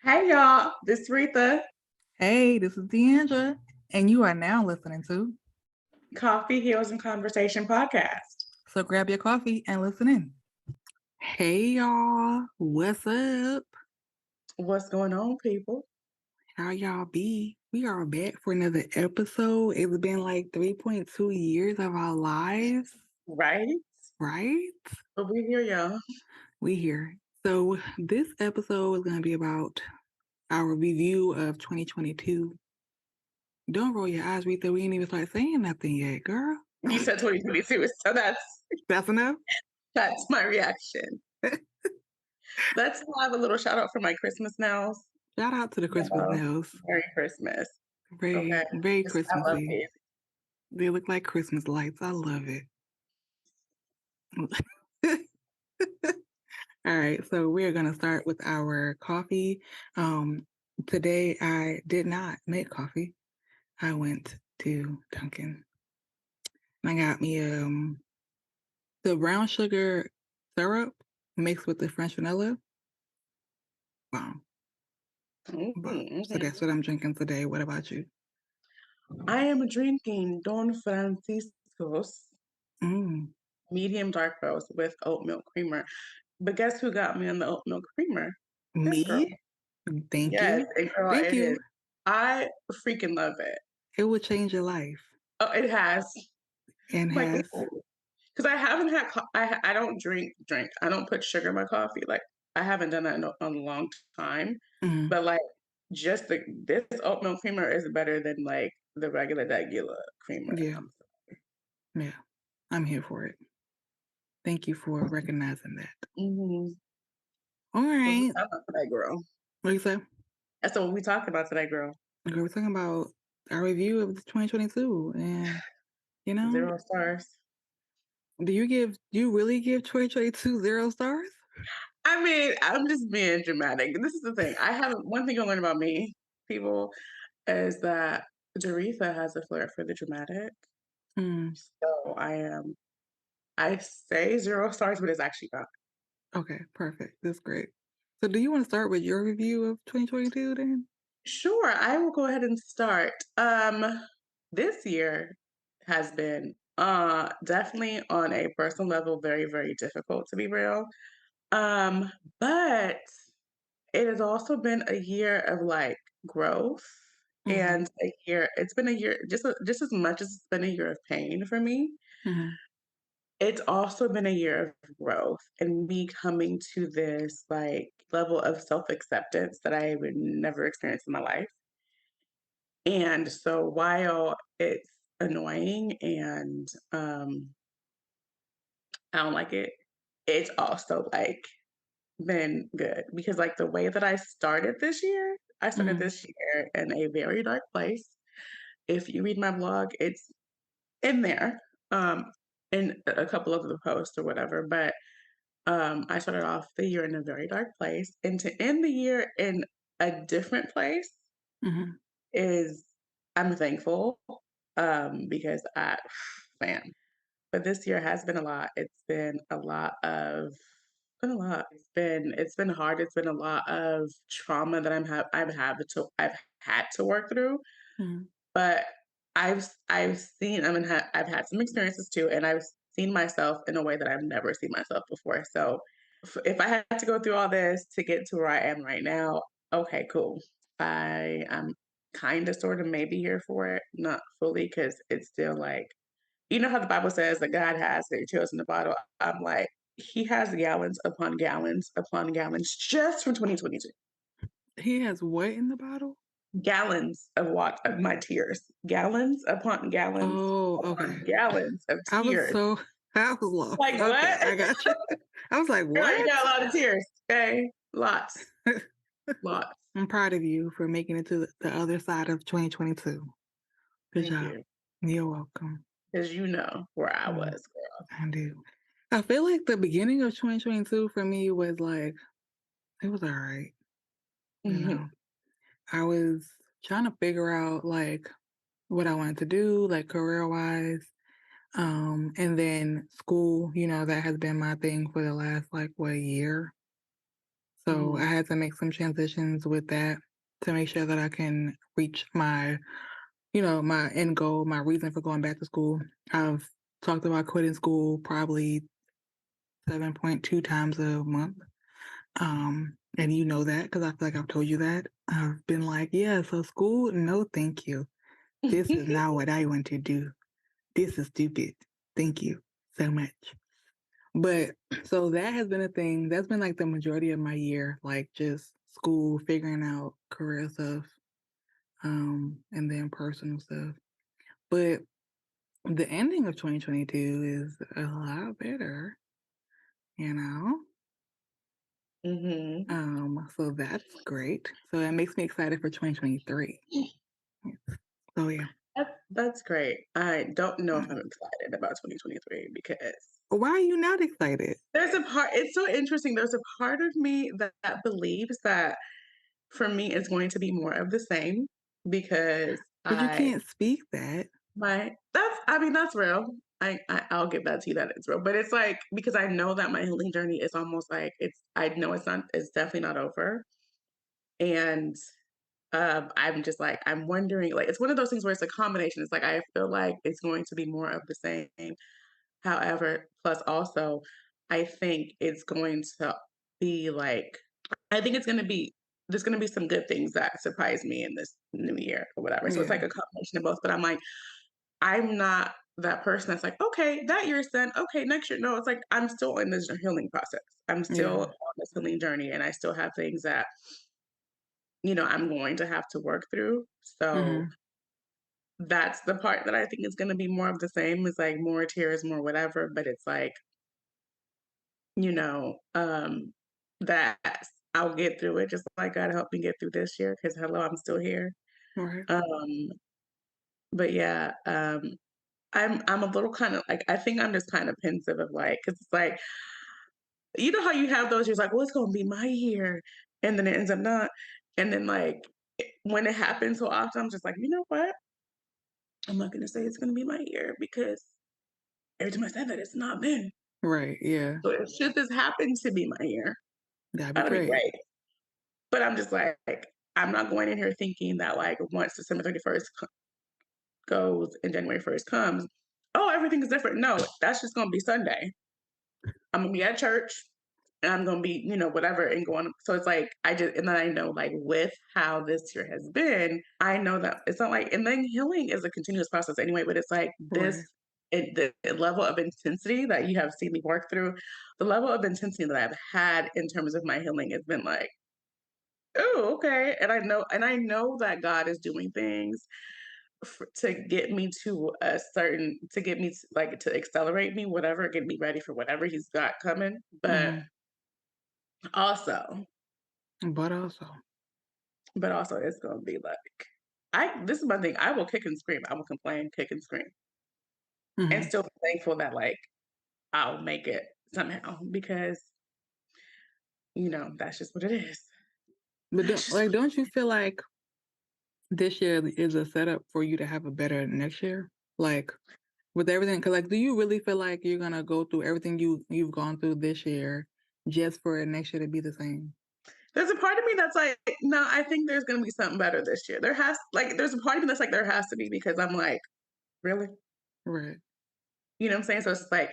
Hey y'all, this is Retha. Hey, this is Deandra, and you are now listening to. Coffee Heals and Conversation podcast. So grab your coffee and listen in. Hey, y'all. What's up? What's going on, people? How y'all be? We are back for another episode. It's been like 3.2 years of our lives, Right? right? But we hear y'all. We here. So this episode is going to be about our review of 2022. Don't roll your eyes, Rita. We ain't even start saying nothing yet, girl. You said 2022, so That's enough? that's my reaction. Let's have a little shout out for my Christmas nails. Shout out to the Christmas Uh, nails. Merry Christmas. Okay. Very, very I love Christmassy. these. They look like Christmas lights. I love it. All right, so we're gonna start with our coffee. Today I did not make coffee. I went to Dunkin'. I got me the brown sugar syrup mixed with the French vanilla. Wow. So that's what I'm drinking today. What about you? I am drinking Don Francisco's Mm, medium dark roast with oat milk creamer. But guess who got me on the oat milk creamer? This girl. me? Thank Yes, you. and girl, Thank it is. you. I freaking love it. It will change your life Oh, it has. and Like, has. because I haven't had, I don't drink. I don't put sugar in my coffee. Like, I haven't done that in a long time. Mm, But like, just this oat milk creamer is better than like the regular creamer. yeah, yeah. I'm here for it. Thank you for recognizing that. Mm-hmm. All What we right. talking about today, girl? What do you say? That's what we talking about today, girl. Okay, we're talking about our review of 2022. And, 0 stars. do you really give 2022 0 stars? I mean, I'm just being dramatic. This is the thing. I haven't. One thing you learn about me, people, is that Jaretha has a flair for the dramatic. Mm, So I say 0 stars, but it's actually not. okay, perfect. That's great. So, do you want to start with your review of 2022 then? Sure, I will go ahead and start. This year has been definitely on a personal level very, very difficult to be real. Um, but it has also been a year of like growth Mm-hmm. and it's been a year just as much as it's been a year of pain for me. Mm-hmm. It's also been a year of growth and me coming to this like level of self-acceptance that I would never experienced in my life. And so while it's annoying and I don't like it, it's also like been good because like the way that I started Mm-hmm. this year in a very dark place. If you read my blog, it's in there, um, in a couple of the posts or whatever. But I started off the year in a very dark place, and to end the year in a different place Mm-hmm. is I'm thankful because I man, but this year has been a lot. It's been a lot of been a lot. It's been hard. It's been a lot of trauma that I've had to work through. Mm-hmm. But I've seen I've had some experiences too, and I've seen myself in a way that I've never seen myself before. So if I had to go through all this to get to where I am right now, okay, cool. I am kind of sort of maybe here for it, not fully because it's still like you know how the Bible says that God has their children in the bottle. I'm like, he has gallons upon gallons just from 2022. He has what in the bottle? Gallons of of my tears. Gallons Oh, okay. upon gallons of I was tears. so, I was lost. Like Okay, what? I got you. I was like, Girl, you what? got a lot of tears. Okay. Lots. Lots. I'm proud of you for making it to the other side of 2022. Good Thank job. you. You're welcome. Because you know where I Mm, was, girl. I do. I feel like the beginning of 2022 for me was like, it was all right. You Mhm. know, I was trying to figure out like what I wanted to do, like career wise. And then school, that has been my thing for the last like what year. So I Mhm. had to make some transitions with that to make sure that I can reach my, my end goal, my reason for going back to school. I've talked about quitting school probably 7.2 times a month. And you know that because I feel like I've told you that. I've been like, yeah, so school, no, thank you. This is not what I want to do. This is stupid. Thank you so much. But so that has been a thing. That's been like the majority of my year, like just school, figuring out career stuff, and then personal stuff. But the ending of 2022 is a lot better, you know? Mhm. So that's great. So it makes me excited for 2023. So yeah. That's great. I don't know if Mm. I'm excited about 2023 because Why are you not excited? there's a part it's so interesting, there's a part of me that believes that for me, it's going to be more of the same because But you can't speak that. I mean, that's real. I'll give that to you that it's real, but it's like because I know that my healing journey is almost like I know it's definitely not over, and, I'm just like, I'm wondering, like, it's one of those things where it's a combination, it's like, I feel like it's going to be more of the same. However, plus also, I think it's going to be like I think it's gonna be there's gonna be some good things that surprise me in this new year or whatever. So it's Yeah. like a combination of both, but I'm like, I'm not that person that's like, "Okay, that year's done. Okay, next year." No, it's like I'm still in this healing process. I'm still Yeah. on this healing journey, and I still have things that, I'm going to have to work through. So Mhm. that's the part that I think is gonna be more of the same. Is like more tears, more whatever, but it's like you know, that I'll get through it just like God helped me get through this year. Because hello, I'm still here. Right. Um, but yeah, I'm a little kinda like I think I'm just kind of pensive of like, because it's like, you know how you have those years like, "Well, it's gonna be my year," and then it ends up not, and then, like, when it happens so often, I'm just like, "You know what? I'm not gonna say it's gonna be my year because every time I say that, it's not been." Right. Yeah. So if should this happen to be my year, That'd be that'll be great. great. But I'm just like, I'm not going in here thinking that like once December 31st goes and January 1st comes, oh, everything is different. No, that's just gonna be Sunday. I'm gonna be at church and I'm gonna be, whatever and going. So it's like and then I know like with how this year has been, I know that it's not like and then healing is a continuous process anyway, but it's like Right. the level of intensity that you have seen me work through, the level of intensity that I've had in terms of my healing has been like, oh, okay. And I know that God is doing things to get me to get me like to accelerate me, whatever, get me ready for whatever He's got coming. But Mhm. also, But also. but also, it's gonna be like this is my thing. I will kick and scream. I will complain, kick and scream, and Mhm. still be thankful that like I'll make it somehow because that's just what it is. But That's just what don't you feel like this year is a setup for you to have a better next year? Like with everything, because like, do you really feel like you're gonna go through everything you've gone through this year just for next year to be the same? There's a part of me that's like, no, I think there's gonna be something better this year. There's a part of me that's like, there has to be because I'm like, really? Right. You know what I'm saying? So it's like,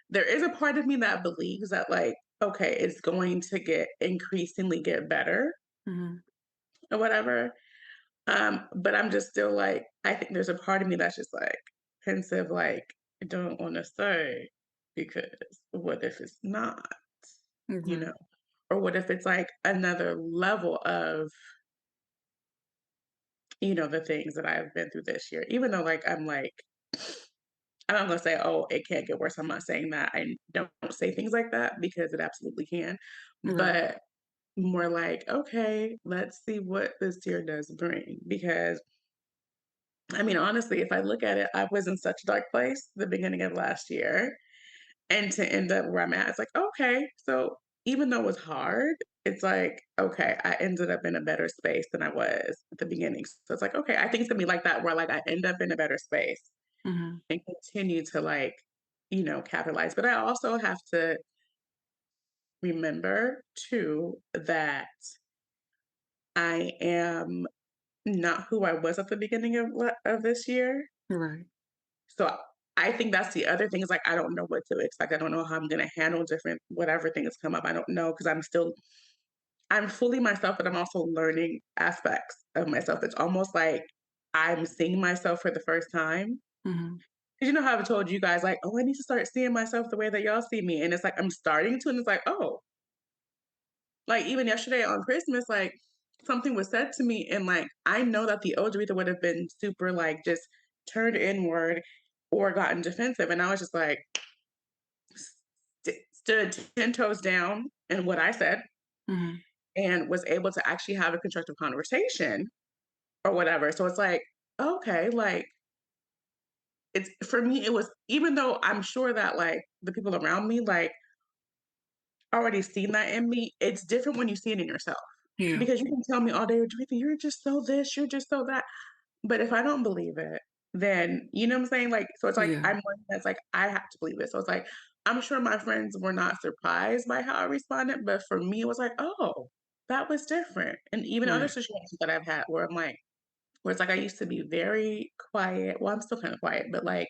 there is a part of me that believes that like, okay, it's going to get increasingly get better Mhm. or whatever. But I'm just still like, I think there's a part of me that's just like pensive, like, I don't want to say because what if it's not, you know? Mhm. Or what if it's like another level of the things that I've been through this year, even though like I'm not gonna say, oh, it can't get worse. I'm not saying that. I don't say things like that because it absolutely can. Right. But more like, okay, let's see what this year does bring. Because I mean, honestly, if I look at it, I was in such a dark place the beginning of last year. And to end up where I'm at, it's like, okay, so even though it was hard, it's like, okay, I ended up in a better space than I was at the beginning. So it's like, okay, I think it's gonna be like that, where like I end up in a better space Mhm. and continue to like, capitalize. But I also have to remember too that I am not who I was at the beginning of this year. Right. So I think that's the other thing is like I don't know what to expect. I don't know how I'm gonna handle different whatever things come up. I don't know because I'm fully myself, but I'm also learning aspects of myself. It's almost like I'm seeing myself for the first time. Mhm. 'Cause you know how I've told you guys like, oh, I need to start seeing myself the way that y'all see me. And it's like I'm starting to, and it's like, oh, like even yesterday on Christmas, like something was said to me, and like I know that the old Aretha would have been super like just turned inward or gotten defensive. And I was just like stood 10 toes down in what I said Mhm. and was able to actually have a constructive conversation or whatever. So it's like, okay, like it's for me, it was even though I'm sure that like the people around me like already seen that in me, it's different when you see it in yourself. Yeah. Because you can tell me all day, "Dorothy, you're just so this, you're just so that." But if I don't believe it, then you know what I'm saying? Like, so it's like Yeah. I'm one that's like, I have to believe it. So it's like, I'm sure my friends were not surprised by how I responded, but for me, it was like, oh, that was different. And even other Right. situations that I've had where I'm like, where it's like I used to be very quiet. Well, I'm still kind of quiet, but like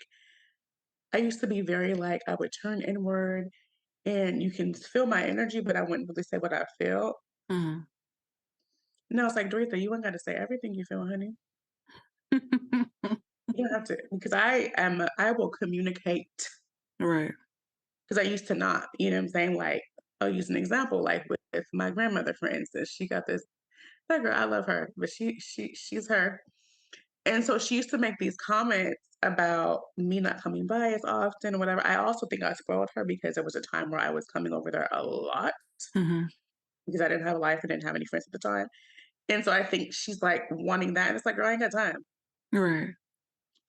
I used to be very like I would turn inward and you can feel my energy, but I wouldn't really say what I feel. Mhm. No, it's like, Doretha, you ain't got to say everything you feel, honey. You don't have to, because I will communicate Right. because I used to not, you know what I'm saying? Like, I'll use an example, like with my grandmother, for instance, she got this, that girl, I love her, but she's her. And so she used to make these comments about me not coming by as often or whatever. I also think I spoiled her because there was a time where I was coming over there a lot Mhm. because I didn't have a life and didn't have any friends at the time. And so I think she's like wanting that. And it's like, girl, I ain't got time. Right.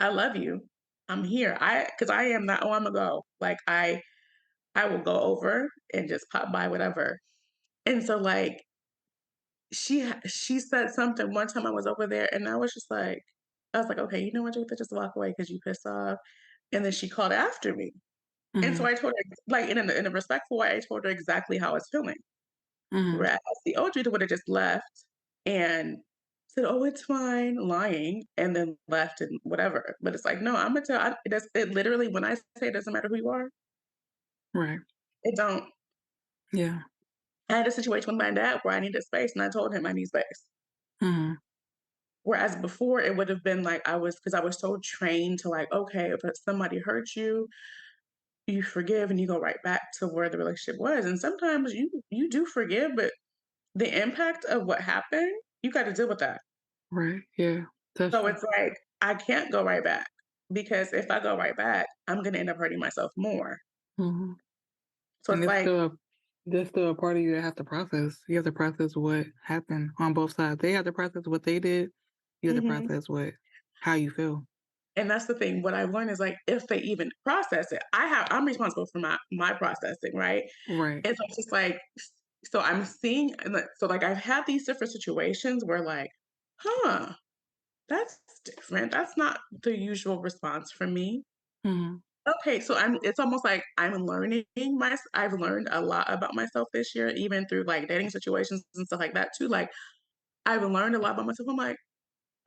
I love you. I'm here. Because I am not, oh, I'm gonna go. Like I will go over and just pop by, whatever. And so like she said something one time I was over there and I was like, okay, you know what, Jada, just walk away because you pissed off. And then she called after me. And so Mhm. I told her, like in a respectful way, I told her exactly how I was feeling. Mhm. Whereas the old Jada would have just left and said, "Oh, it's fine," lying, and then left and whatever. But it's like, no, I'm gonna tell. It literally when I say it doesn't matter who you are, Right. it don't. Yeah. I had a situation with my dad where I needed space, and I told him I need space. Mhm. Whereas before, it would have been like because I was so trained to like, okay, if somebody hurts you, you forgive and you go right back to where the relationship was. And sometimes you do forgive, but the impact of what happened, you got to deal with that. Right. Yeah. That's So true. it's like I can't go right back because if I go right back, I'm gonna end up hurting myself more. Mhm. So And it's it's like, still there's still a part of you that have to process. You have to process what happened on both sides. They have to process what they did. You have to mhm. process what how you feel. And that's the thing. What I learned is like if they even process it, I'm responsible for my processing, right? Right. And so it's just like, so I'm seeing, so like I've had these different situations where like, huh, that's different. That's not the usual response from me. Mhm. Okay, so it's almost like I've learned a lot about myself this year, even through like dating situations and stuff like that too. Like I've learned a lot about myself. I'm like,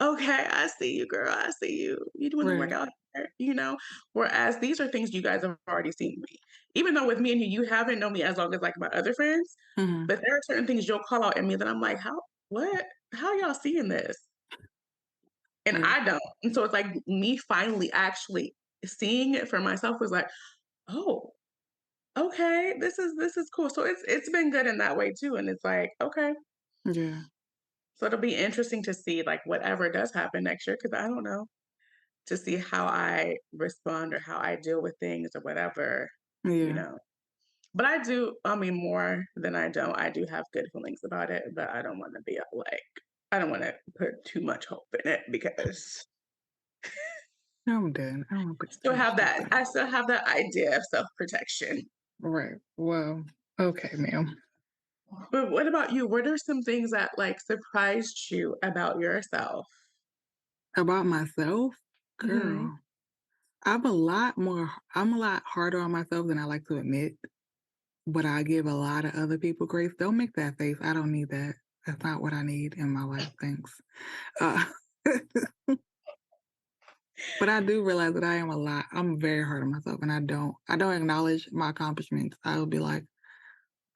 okay, I see you, girl. I see you. You doing the work Right. out here, you know? Whereas these are things you guys have already seen me. Even though with me and you haven't known me as long as like my other friends, Mhm. but there are certain things you'll call out in me that I'm like, what? How y'all seeing this? And Right. I don't. And so it's like me finally actually seeing it for myself was like, oh, okay, this is cool. So it's been good in that way too. And it's like, okay. Yeah. So it'll be interesting to see like whatever does happen next year, because I don't know, to see how I respond or how I deal with things or whatever, you Yeah. know. But I mean, more than I don't. I do have good feelings about it, but I don't want to be like, I don't want to put too much hope in it because I'm done. I don't put I too still much have stuff that. in it. I still have that idea of self protection. Right. Well, okay, ma'am. But what about you? What are some things that like surprised you about yourself? About myself, Hmm. girl, I'm a lot harder on myself than I like to admit. but I give a lot of other people grace. Don't make that face. I don't need that. That's not what I need in my life. Thanks. Uh, but I do realize that I am a lot. I'm very hard on myself, and I don't acknowledge my accomplishments. I'll be like,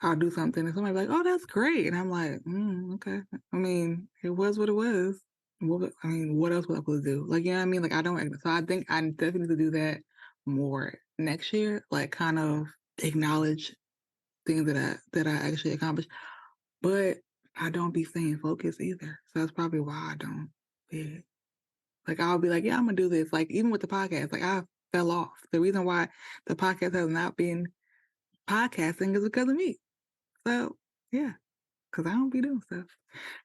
I'll do something, and somebody be like, "Oh, that's great," and I'm like, "Okay." I mean, it was what it was. What else was I supposed to do? Like, you know what I mean? Like, I don't. So I think I definitely need to do that more next year. Like, kind of acknowledge things that I actually accomplished, but I don't be staying focused either. So that's probably why I don't. Yeah. Like, I'll be like, "Yeah, I'm gonna do this." Like, even with the podcast, like, I fell off. The reason why the podcast has not been podcasting is because of me. So, yeah, because I don't be doing stuff.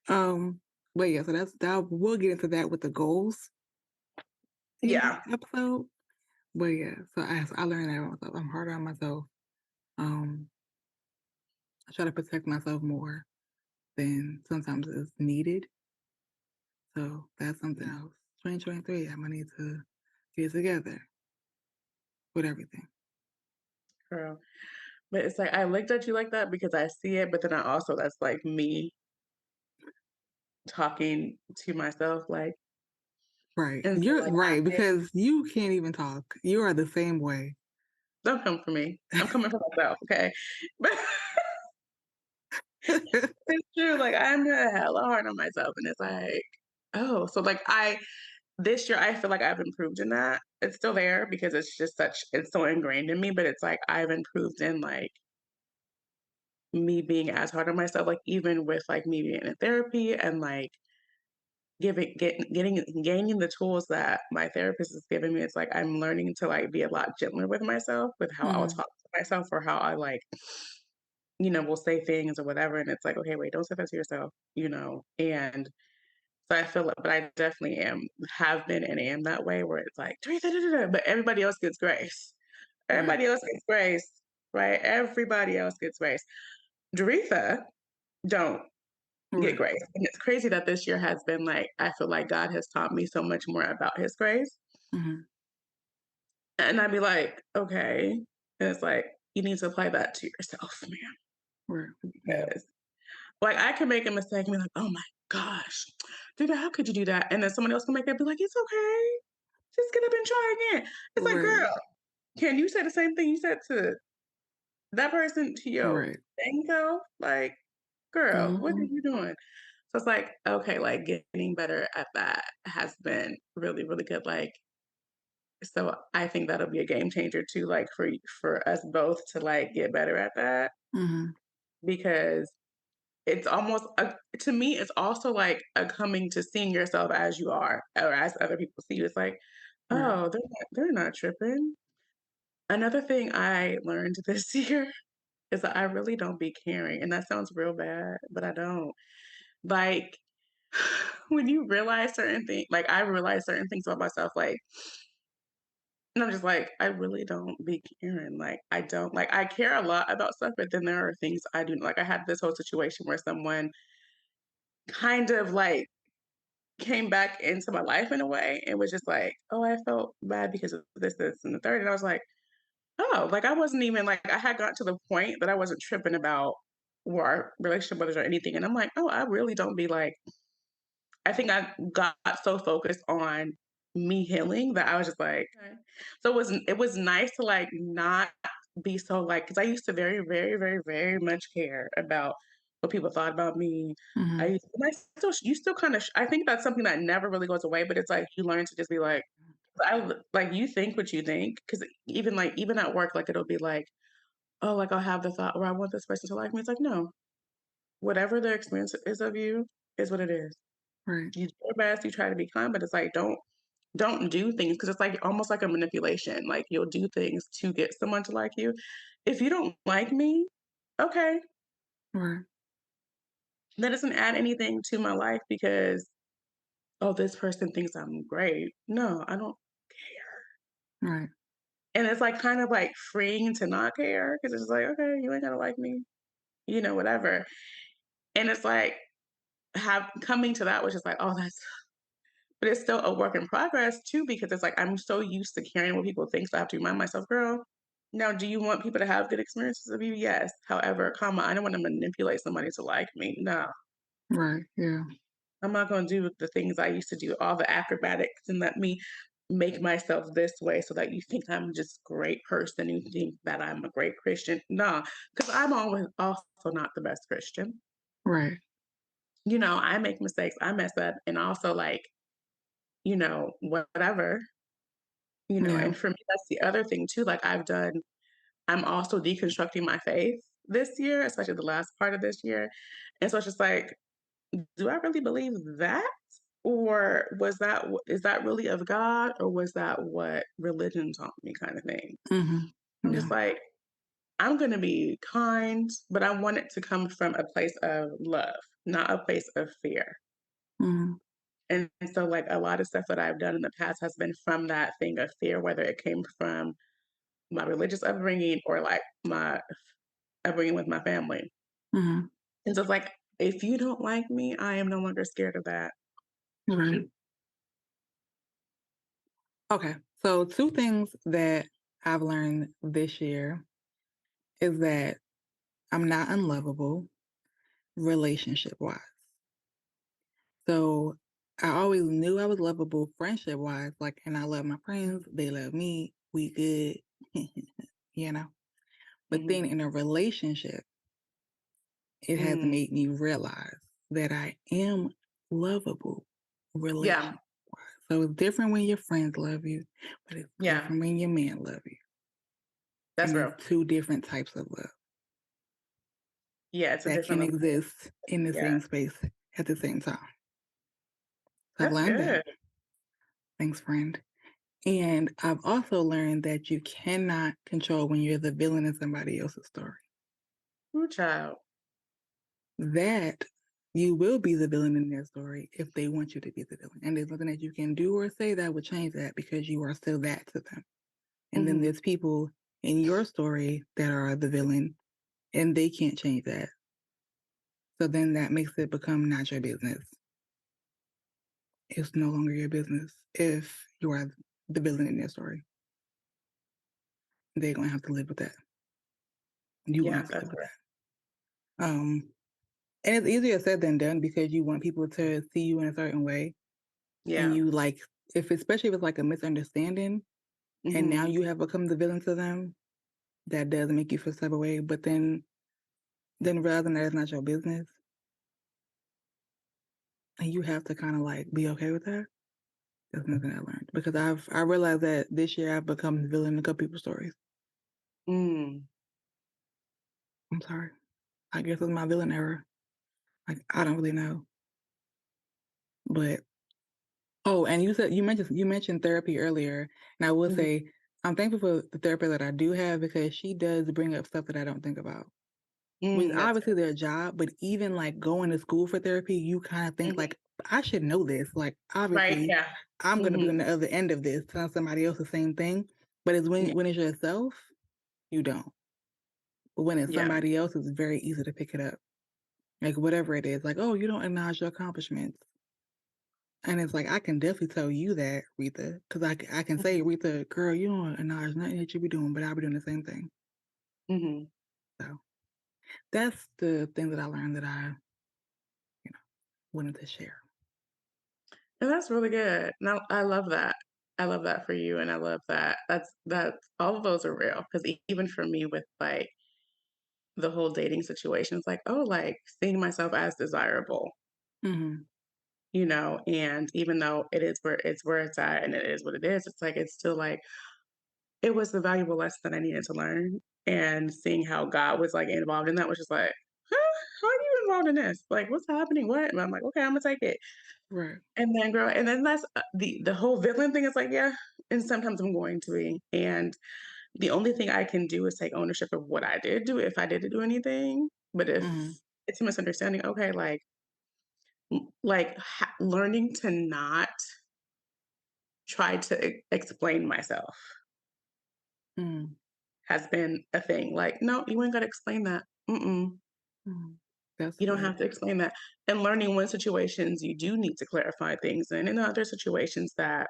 Um, but yeah, so that we'll get into that with the goals Yeah. episode. But yeah, so I learned that about myself. I'm harder on myself. Um, I try to protect myself more than sometimes is needed. So that's something else. 2023, I'm gonna need to get together with everything. Girl. But it's like I looked at you like that because I see it, but then I also that's like me talking to myself like, Right. and so You're like right, I because you can't even talk. You are the same way. don't come for me. I'm coming for myself, okay? But it's true, like I'm hella hard on myself and it's like, oh, so like I this year I feel like I've improved in that. It's still there because it's so ingrained in me, but it's like I've improved in like me being as hard on myself, like even with like me being in therapy and like gaining the tools that my therapist is giving me, it's like I'm learning to, like, be a lot gentler with myself, with how I'll Mhm. talk to myself or how I, like, will say things or whatever, and it's like, "Okay, wait, don't say that to yourself," and so I feel like but I definitely have been and am that way where it's like, "Teresa, da, da, da," but everybody else gets grace. Right. Everybody else gets grace, right? Everybody else gets grace. Doretha don't get Right. grace, and it's crazy that this year has been, like I feel like God has taught me so much more about His grace. Mhm. And I'd be like, "Okay." And it's like, "You need to apply that to yourself, man." Right. Yeah. Because, like, I can make a mistake and be like, "Oh my gosh, dude, how could you do that?" And then someone else can make it be like, "It's okay. Just get up and try again." It's like, Right. "Girl, can you say the same thing you said to that person to your Right. dang self? Like, girl, what are Mhm. you doing?" So it's like, okay, like, getting better at that has been really, really good, like, so I think that'll be a game changer too, like, for us both to, like, get better at that Mhm. because it's almost to me, it's also like a coming to seeing yourself as you are or as other people see you. It's like, Right. "Oh, they're not tripping." Another thing I learned this year is that I really don't be caring, and that sounds real bad, but I don't. Like, when you realize certain things like, I realize certain things about myself, like and I'm just like, I really don't be caring. Like, I don't like I care a lot about stuff, but then there are things I do like I had this whole situation where someone kind of like came back into my life in a way and was just like, oh, I felt bad because of this, and the third. And I was like, oh, like I wasn't even like I had got to the point that I wasn't tripping about where our relationship was or anything. And I'm like, oh, I really don't be like I think I got so focused on me healing that I was just like okay. So it was nice to, like, not be so, like, because I used to very, very, very, very much care about what people thought about me. I Mhm. used and I still you still kinda I think that's something that never really goes away, but it's like you learn to just be like like, you think what you think because even at work, like, it'll be like, "Oh," like, I'll have the thought, "Or I want this person to like me." It's like, "No. Whatever their experience is of you is what it is." Right. You do your best, you try to be kind, but it's like, don't do things because it's like almost like a manipulation. Like you'll do things to get someone to like you. If you don't like me, okay, Right. that doesn't add anything to my life because oh, this person thinks I'm great. No, I don't care. Right. And it's like kind of like freeing to not care because it's just like, okay, you ain't gonna like me, whatever. And it's like have coming to that, which is like, oh, that's but it's still a work in progress too, because it's like I'm so used to caring what people think, so I have to remind myself, girl, Now, do you want people to have good experiences with you? Yes. However, I don't wanna manipulate somebody to like me. No. Right, yeah, I'm not gonna do the things I used to do, all the acrobatics, and let me make myself this way so that you think I'm just great person, you think that I'm a great Christian. Nah, because 'cause I'm always also not the best Christian. right, I make mistakes, I mess up, and also, like, whatever, yeah, and for me, that's the other thing too, like, I'm also deconstructing my faith this year, especially the last part of this year, and so it's just like, do I really believe that? Or is that really of God, or was that what religion taught me kind of thing? mhm, I'm yeah, just like, I'm gonna be kind, but I want it to come from a place of love, not a place of fear. mhm, And so, like, a lot of stuff that I've done in the past has been from that thing of fear, whether it came from my religious upbringing or, like, my upbringing with my family. mhm, And so it's like, if you don't like me, I am no longer scared of that. right. Okay, so 2 things that I've learned this year is that I'm not unlovable relationship-wise. So, I always knew I was lovable friendship-wise, like, and I love my friends, they love me, we good, you know? But then Mhm. in a relationship, it has Mm. made me realize that I am lovable Yeah, relationship-wise. So, it's different when your friends love you, but it's yeah, different when your man love you, that's and real. it's 2 different types of love Yeah, it's a that different can level. exist in the Yeah, same space at the same time. So I've that's learned that. good. Thanks, friend. And I've also learned that you cannot control when you're the villain in somebody else's story. Ooh, child. That you will be the villain in their story if they want you to be the villain. And there's nothing that you can do or say that would change that because you are still that to them. And then Mhm. there's people in your story that are the villain and they can't change that. So then that makes it become not your business. It's no longer your business if you are the villain in their story. They're gonna have to live with that. You're gonna Yeah, have to that's live with real. that. And it's easier said than done because you want people to see you in a certain way, and Yeah. you like if especially if it's like a misunderstanding, and now Mhm. you have become the villain to them, that does make you feel some type of way. But then realizing that it's not your business, and you have to kind of like be okay with that. That's nothing I learned because I realized that this year I've become the villain in a couple people's stories. Mm. I'm sorry. I guess it's my villain error. Like I don't really know, but oh, and you mentioned therapy earlier, and I will Mhm. say I'm thankful for the therapist that I do have because she does bring up stuff that I don't think about. Which is That's obviously their job, but even like going to school for therapy, you kind of good. think Mhm. like I should know this. Like Right, obviously, yeah. I'm gonna be Mhm. on the other end of this, telling somebody else the same thing. But it's Yeah, when it's yourself, you don't. But when it's yeah. somebody else, it's very easy to pick it up. Like whatever it is, like oh, you don't acknowledge your accomplishments. And it's like, I can definitely tell you that, Retha, because I can say, Mhm. Retha, girl, you don't acknowledge nothing that you be doing, but I'll be doing the same thing. Mhm. So that's the thing that I learned that you know, wanted to share. And that's really good. No, I love that. I love that for you, and I love that. That's all of those are real. Because even for me with, like, the whole dating situation, it's like, oh, like, seeing myself as desirable, Hmm. and even though it is where it's at and it is what it is, it's like, it's still like, it was the valuable lesson that I needed to learn, and seeing how God was, like, involved in that was just like, "Huh? How are you involved in this? Like, what's happening? What?" And I'm like, "Okay, Imma take it." Right. And then that's, the whole villain thing is like, yeah, and sometimes I'm going to be, and the only thing I can do is take ownership of what I did do if I did do anything, but if Hmm. it's a misunderstanding, okay, learning to not try to explain myself Hmm. has been a thing, like, "No, you ain't gotta explain that. Mm-mm. Hmm. That's You don't good. have to explain that." And learning when situations you do need to clarify things, and in other situations that,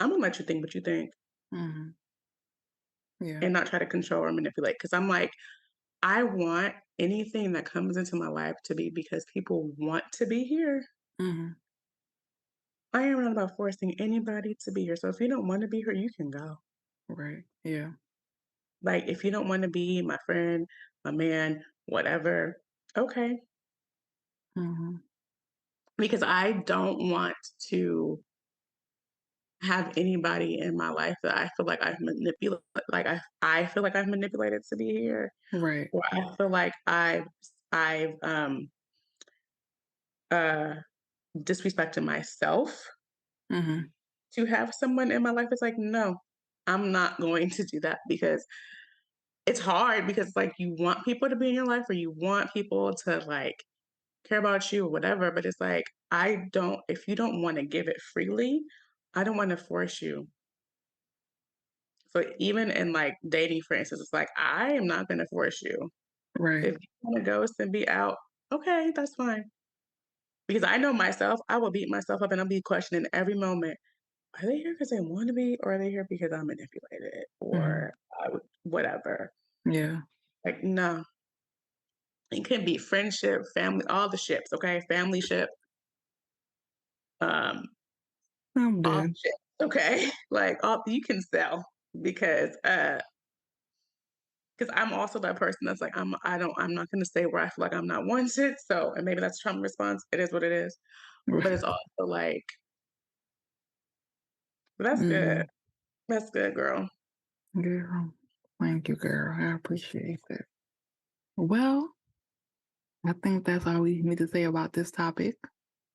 "Imma let you think what you think." Hmm. Yeah. and not try to control or manipulate. Because I'm like, I want anything that comes into my life to be because people want to be here. Mhm. I am not about forcing anybody to be here. So if you don't want to be here, you can go. Right. Yeah. Like, if you don't want to be my friend, my man, whatever, okay. Mhm. Because I don't want to have anybody in my life that I feel like I feel like I've manipulated to be here, Right. or I feel like I've uh disrespected myself Mhm. to have someone in my life. It's like, no, I'm not going to do that because it's hard because like you want people to be in your life or you want people to like care about you or whatever, but it's like I don't if you don't want to give it freely, I don't want to force you. So even in like dating, for instance, it's like I am not going to force you. Right. If you want to ghost and be out, okay, that's fine. Because I know myself, I will beat myself up and I'll be questioning every moment. Are they here because they want to be, or are they here because I'm manipulated, Mhm. or whatever? Yeah. Like, no, it can be friendship, family, all the ships. Okay, family ship, um, I'm all dead. ships. Okay, like all you can sell because because I'm also that person that's like I'm not going to stay where I feel like I'm not wanted. So and maybe that's trauma response. It is what it is. But it's also like that's good. Mhm. That's good, girl. Girl. Thank you, girl. I appreciate that. Well, I think that's all we need to say about this topic.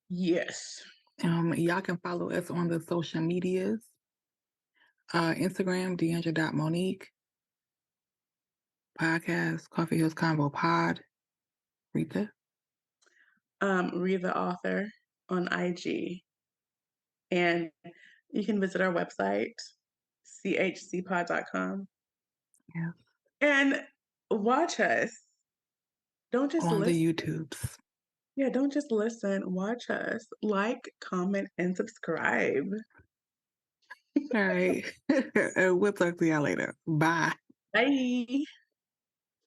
Yes. Y'all can follow us on the social medias. Instagram, Deandra.Monique, podcast, Coffee Hills Convo Pod, Rita. Read the author on IG. And you can visit our website, chcpod.com, Yeah. and watch us. Don't just On the listen. YouTubes. Yeah, don't just listen. Watch us. Like, comment, and subscribe. All right. We'll talk to y'all later. Bye. Bye.